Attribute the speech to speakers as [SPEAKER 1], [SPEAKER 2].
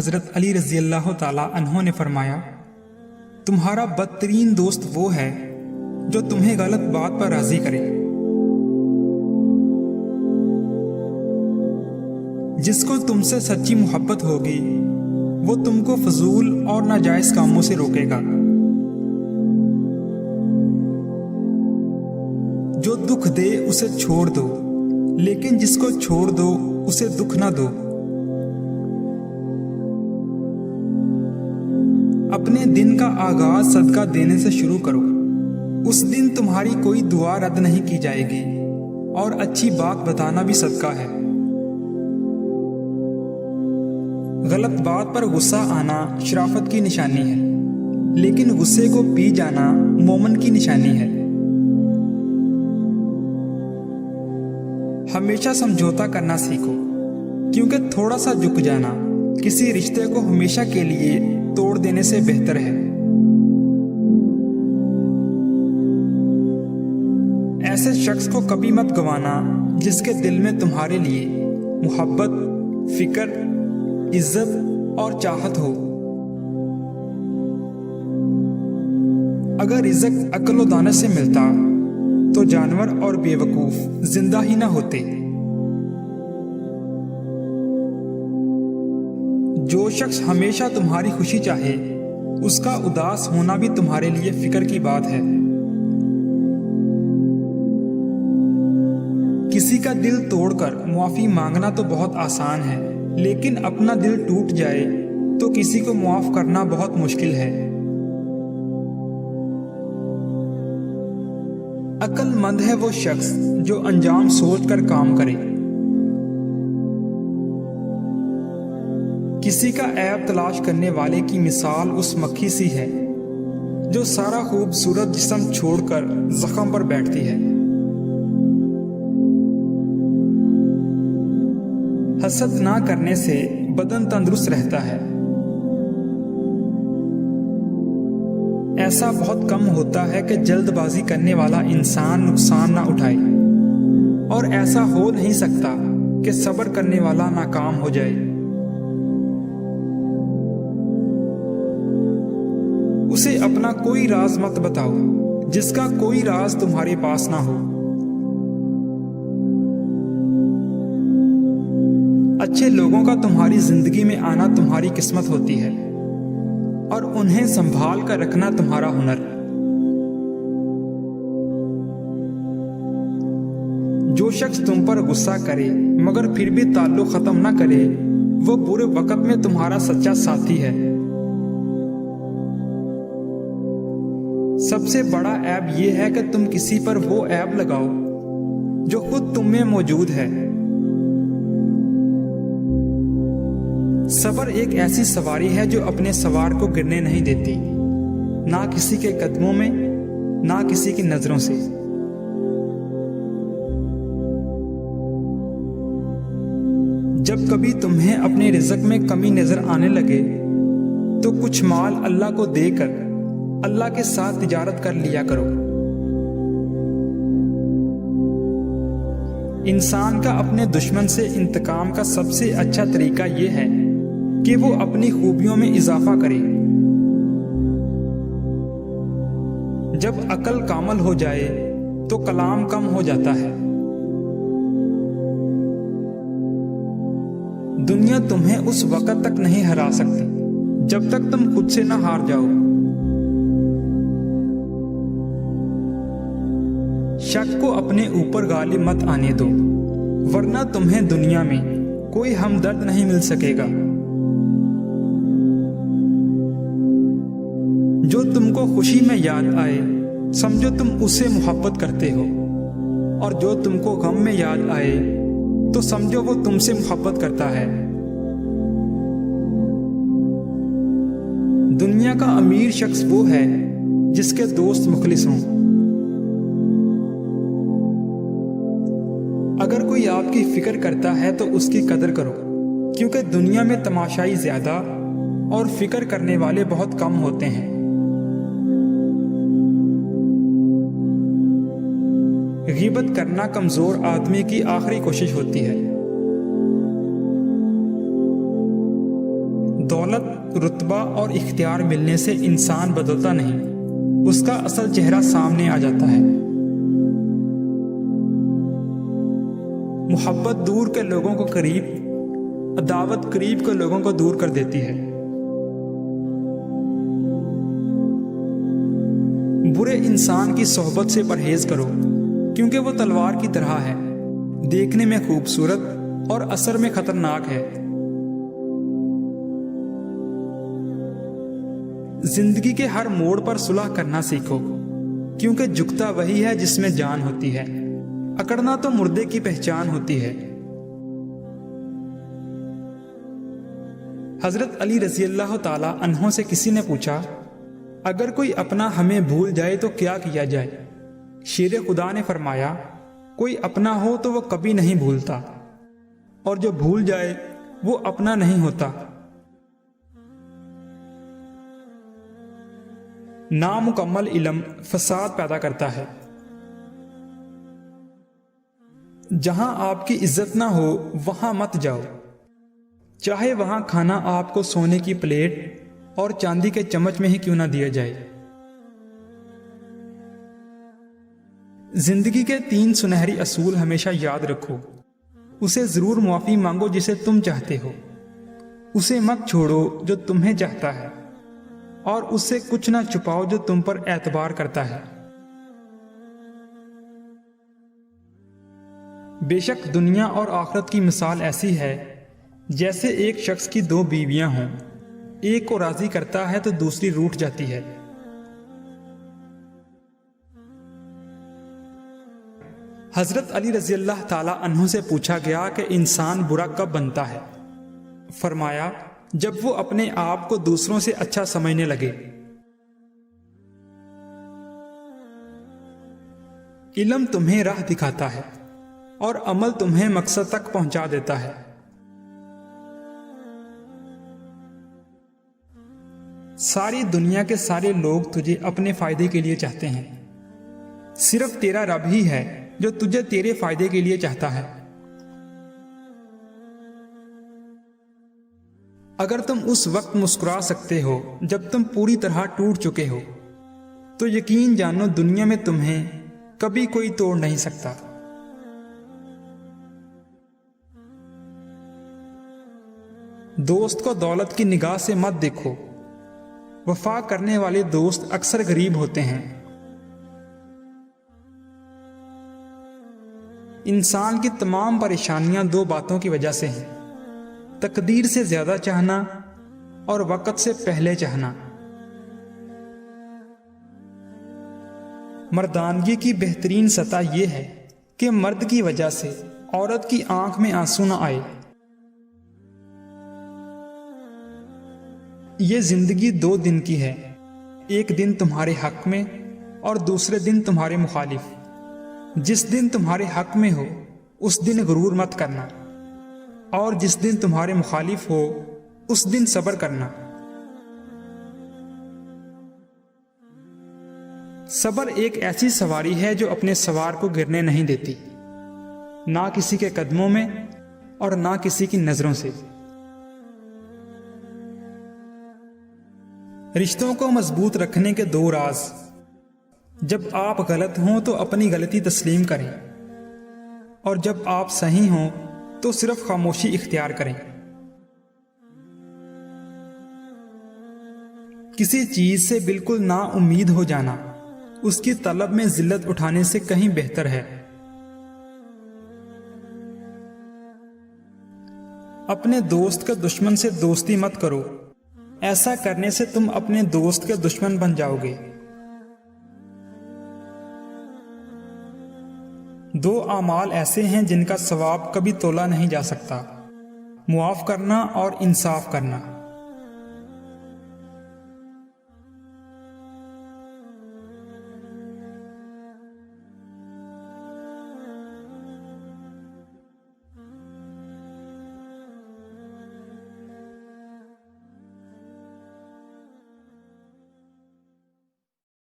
[SPEAKER 1] حضرت علی رضی اللہ تعالی عنہ نے فرمایا، تمہارا بدترین دوست وہ ہے جو تمہیں غلط بات پر راضی کرے، جس کو تم سے سچی محبت ہوگی وہ تم کو فضول اور ناجائز کاموں سے روکے گا، جو دکھ دے اسے چھوڑ دو لیکن جس کو چھوڑ دو اسے دکھ نہ دو۔ اپنے دن کا آغاز صدقہ دینے سے شروع کرو، اس دن تمہاری کوئی دعا رد نہیں کی جائے گی، اور اچھی بات بتانا بھی صدقہ ہے۔ غلط بات پر غصہ آنا شرافت کی نشانی ہے، لیکن غصے کو پی جانا مومن کی نشانی ہے۔ ہمیشہ سمجھوتا کرنا سیکھو، کیونکہ تھوڑا سا جھک جانا کسی رشتے کو ہمیشہ کے لیے توڑ دینے سے بہتر ہے۔ ایسے شخص کو کبھی مت گوانا جس کے دل میں تمہارے لیے محبت، فکر، عزت اور چاہت ہو۔ اگر رزق عقل و دانش سے ملتا تو جانور اور بے وقوف زندہ ہی نہ ہوتے۔ جو شخص ہمیشہ تمہاری خوشی چاہے اس کا اداس ہونا بھی تمہارے لیے فکر کی بات ہے۔ کسی کا دل توڑ کر معافی مانگنا تو بہت آسان ہے، لیکن اپنا دل ٹوٹ جائے تو کسی کو معاف کرنا بہت مشکل ہے۔ عقل مند ہے وہ شخص جو انجام سوچ کر کام کرے۔ کسی کا عیب تلاش کرنے والے کی مثال اس مکھی سی ہے جو سارا خوبصورت جسم چھوڑ کر زخم پر بیٹھتی ہے۔ حسد نہ کرنے سے بدن تندرست رہتا ہے۔ ایسا بہت کم ہوتا ہے کہ جلد بازی کرنے والا انسان نقصان نہ اٹھائے، اور ایسا ہو نہیں سکتا کہ صبر کرنے والا ناکام ہو جائے۔ اسے اپنا کوئی راز مت بتاؤ جس کا کوئی راز تمہارے پاس نہ ہو۔ اچھے لوگوں کا تمہاری زندگی میں آنا تمہاری قسمت ہوتی ہے، اور انہیں سنبھال کر رکھنا تمہارا ہنر۔ جو شخص تم پر غصہ کرے مگر پھر بھی تعلق ختم نہ کرے وہ برے وقت میں تمہارا سچا ساتھی ہے۔ سب سے بڑا عیب یہ ہے کہ تم کسی پر وہ عیب لگاؤ جو خود تم میں موجود ہے۔ صبر ایک ایسی سواری ہے جو اپنے سوار کو گرنے نہیں دیتی، نہ کسی کے قدموں میں نہ کسی کی نظروں سے۔ جب کبھی تمہیں اپنے رزق میں کمی نظر آنے لگے تو کچھ مال اللہ کو دے کر اللہ کے ساتھ تجارت کر لیا کرو۔ انسان کا اپنے دشمن سے انتقام کا سب سے اچھا طریقہ یہ ہے کہ وہ اپنی خوبیوں میں اضافہ کرے۔ جب عقل کامل ہو جائے تو کلام کم ہو جاتا ہے۔ دنیا تمہیں اس وقت تک نہیں ہرا سکتی جب تک تم خود سے نہ ہار جاؤ۔ شک کو اپنے اوپر غالب مت آنے دو، ورنہ تمہیں دنیا میں کوئی ہمدرد نہیں مل سکے گا۔ جو تم کو خوشی میں یاد آئے سمجھو تم اس سے محبت کرتے ہو، اور جو تم کو غم میں یاد آئے تو سمجھو وہ تم سے محبت کرتا ہے۔ دنیا کا امیر شخص وہ ہے جس کے دوست مخلص ہوں۔ اگر کوئی آپ کی فکر کرتا ہے تو اس کی قدر کرو، کیونکہ دنیا میں تماشائی زیادہ اور فکر کرنے والے بہت کم ہوتے ہیں۔ غیبت کرنا کمزور آدمی کی آخری کوشش ہوتی ہے۔ दौलत, रुतबा और इख्तियार मिलने से इंसान बदलता नहीं, उसका असल चेहरा सामने आ जाता है। मोहब्बत दूर के लोगों को करीब, अदावत करीब के लोगों को दूर कर देती है। बुरे इंसान की सोहबत से परहेज करो, क्योंकि वो तलवार की तरह है, देखने में खूबसूरत और असर में खतरनाक है। जिंदगी के हर मोड़ पर सुलह करना सीखो, क्योंकि झुकता वही है जिसमें जान होती है, अकड़ना तो मुर्दे की पहचान होती है। हजरत अली रजी अल्लाह ताला अन्हों से किसी ने पूछा, अगर कोई अपना हमें भूल जाए तो क्या किया जाए? शेर खुदा ने फरमाया, कोई अपना हो तो वो कभी नहीं भूलता, और जो भूल जाए वो अपना नहीं होता। नामुकम्मल इल्म फसाद पैदा करता है। जहां आपकी इज्जत ना हो वहां मत जाओ, चाहे वहां खाना आपको सोने की प्लेट और चांदी के चम्मच में ही क्यों ना दिया जाए। जिंदगी के 3 सुनहरी असूल हमेशा याद रखो। उसे जरूर मुआफी मांगो जिसे तुम चाहते हो, उसे मत छोड़ो जो तुम्हें चाहता है, और उससे कुछ ना छुपाओ जो तुम पर एतबार करता है। बेशक दुनिया और आखिरत की मिसाल ऐसी है जैसे एक शख्स की 2 बीवियां हों, एक को राजी करता है तो दूसरी रूठ जाती है। हजरत अली रजी अल्लाह ताला अन्हु से पूछा गया कि इंसान बुरा कब बनता है? फरमाया, जब वो अपने आप को दूसरों से अच्छा समझने लगे। इल्म तुम्हें राह दिखाता है और अमल तुम्हें मकसद तक पहुंचा देता है। सारी दुनिया के सारे लोग तुझे अपने फायदे के लिए चाहते हैं, सिर्फ तेरा रब ही है जो तुझे तेरे फायदे के लिए चाहता है। अगर तुम उस वक्त मुस्कुरा सकते हो जब तुम पूरी तरह टूट चुके हो, तो यकीन जानो दुनिया में तुम्हें कभी कोई तोड़ नहीं सकता। दोस्त को दौलत की निगाह से मत देखो, वफा करने वाले दोस्त अक्सर गरीब होते हैं। इंसान की तमाम परेशानियां 2 बातों की वजह से हैं, तकदीर से ज्यादा चाहना और वक्त से पहले चाहना। मर्दानगी की बेहतरीन सतह यह है कि मर्द की वजह से औरत की आंख में आंसू न आए। ये जिंदगी 2 दिन की है, एक दिन तुम्हारे हक में और दूसरे दिन तुम्हारे मुखालिफ। जिस दिन तुम्हारे हक में हो उस दिन गुरूर मत करना, और जिस दिन तुम्हारे मुखालिफ हो उस दिन सब्र करना। सब्र एक ऐसी सवारी है जो अपने सवार को गिरने नहीं देती, ना किसी के कदमों में और ना किसी की नजरों से। रिश्तों को मजबूत रखने के 2 राज। जब आप गलत हों तो अपनी गलती तस्लीम करें, और जब आप सही हों तो सिर्फ खामोशी इख्तियार करें। किसी चीज से बिल्कुल ना उम्मीद हो जाना उसकी तलब में जिल्लत उठाने से कहीं बेहतर है। अपने दोस्त के दुश्मन से दोस्ती मत करो, ऐसा करने से तुम अपने दोस्त के दुश्मन बन जाओगे। 2 आमाल ऐसे हैं जिनका सवाब कभी तोला नहीं जा सकता, मुआफ करना और इंसाफ करना।